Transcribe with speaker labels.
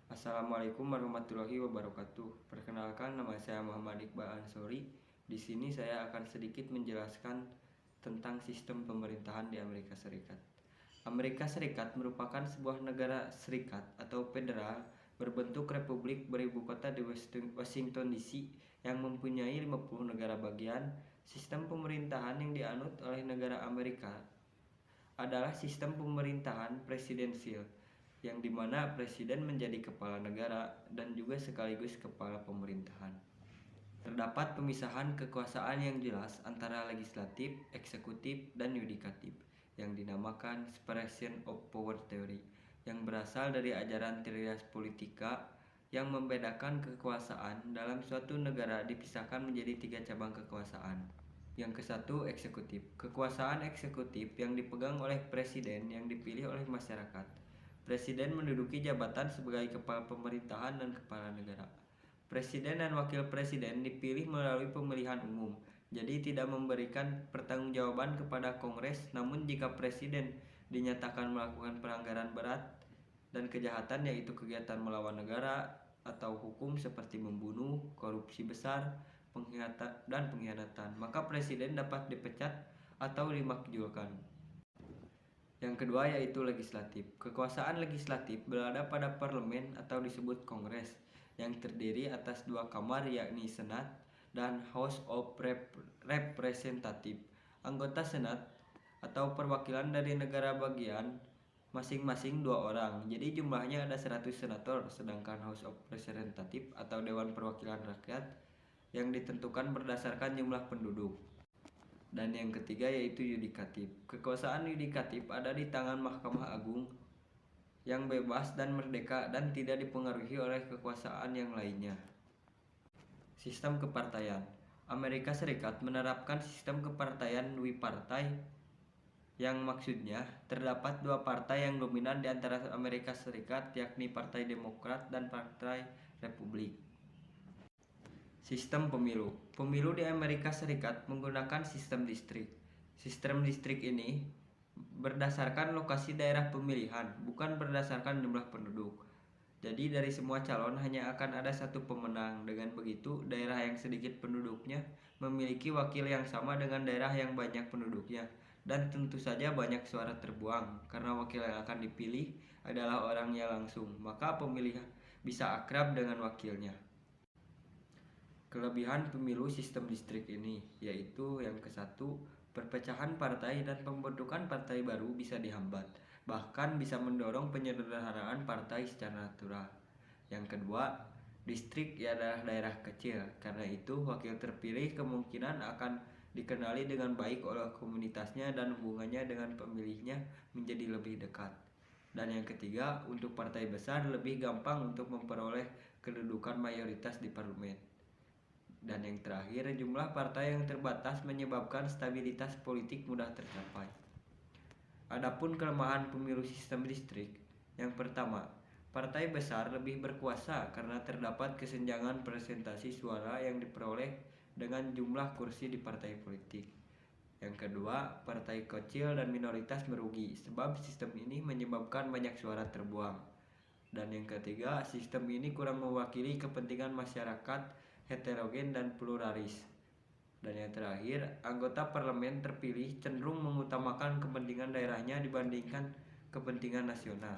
Speaker 1: Assalamualaikum warahmatullahi wabarakatuh. Perkenalkan, nama saya Muhammad Iqbal Ansori. Di sini saya akan sedikit menjelaskan tentang sistem pemerintahan di Amerika Serikat. Amerika Serikat merupakan sebuah negara serikat atau federal berbentuk republik beribu kota di Washington DC yang mempunyai 50 negara bagian. Sistem pemerintahan yang dianut oleh negara Amerika adalah sistem pemerintahan presidensial, yang dimana presiden menjadi kepala negara dan juga sekaligus kepala pemerintahan. Terdapat pemisahan kekuasaan yang jelas antara legislatif, eksekutif, dan yudikatif yang dinamakan separation of power theory, yang berasal dari ajaran trias politika yang membedakan kekuasaan dalam suatu negara dipisahkan menjadi 3 cabang kekuasaan. Yang ke-1, eksekutif. Kekuasaan eksekutif yang dipegang oleh presiden yang dipilih oleh masyarakat. Presiden menduduki jabatan sebagai kepala pemerintahan dan kepala negara. Presiden dan wakil presiden dipilih melalui pemilihan umum, jadi tidak memberikan pertanggungjawaban kepada Kongres. Namun jika presiden dinyatakan melakukan pelanggaran berat dan kejahatan, yaitu kegiatan melawan negara atau hukum seperti membunuh, korupsi besar, pengkhianatan, maka presiden dapat dipecat atau dimakzulkan. Yang kedua yaitu legislatif. Kekuasaan legislatif berada pada parlemen atau disebut Kongres, yang terdiri atas 2 kamar, yakni Senat dan House of Representatives. Anggota Senat atau perwakilan dari negara bagian masing-masing 2 orang. Jadi jumlahnya ada 100 senator, sedangkan House of Representatives atau Dewan Perwakilan Rakyat yang ditentukan berdasarkan jumlah penduduk. Dan yang ketiga yaitu yudikatif. Kekuasaan yudikatif ada di tangan Mahkamah Agung yang bebas dan merdeka dan tidak dipengaruhi oleh kekuasaan yang lainnya. Sistem kepartaian. Amerika Serikat menerapkan sistem kepartaian dwipartai, yang maksudnya terdapat 2 partai yang dominan di antara Amerika Serikat, yakni Partai Demokrat dan Partai Republik. Sistem pemilu. Pemilu di Amerika Serikat menggunakan sistem distrik. Sistem distrik ini berdasarkan lokasi daerah pemilihan, bukan berdasarkan jumlah penduduk. Jadi dari semua calon hanya akan ada satu pemenang. Dengan begitu, daerah yang sedikit penduduknya memiliki wakil yang sama dengan daerah yang banyak penduduknya. Dan tentu saja banyak suara terbuang, karena wakil yang akan dipilih adalah orangnya langsung. Maka pemilih bisa akrab dengan wakilnya. Kelebihan pemilu sistem distrik ini yaitu yang ke-1, perpecahan partai dan pembentukan partai baru bisa dihambat, bahkan bisa mendorong penyederhanaan partai secara natural. Yang kedua, distrik adalah daerah kecil, karena itu wakil terpilih kemungkinan akan dikenali dengan baik oleh komunitasnya dan hubungannya dengan pemilihnya menjadi lebih dekat. Dan yang ketiga, untuk partai besar lebih gampang untuk memperoleh kedudukan mayoritas di parlemen. Dan yang terakhir, jumlah partai yang terbatas menyebabkan stabilitas politik mudah tercapai. Adapun kelemahan pemilu sistem distrik, yang pertama, partai besar lebih berkuasa karena terdapat kesenjangan presentasi suara yang diperoleh dengan jumlah kursi di partai politik. Yang kedua, partai kecil dan minoritas merugi sebab sistem ini menyebabkan banyak suara terbuang. Dan yang ketiga, sistem ini kurang mewakili kepentingan masyarakat heterogen dan pluralis. Dan yang terakhir, anggota parlemen terpilih cenderung mengutamakan kepentingan daerahnya dibandingkan kepentingan nasional.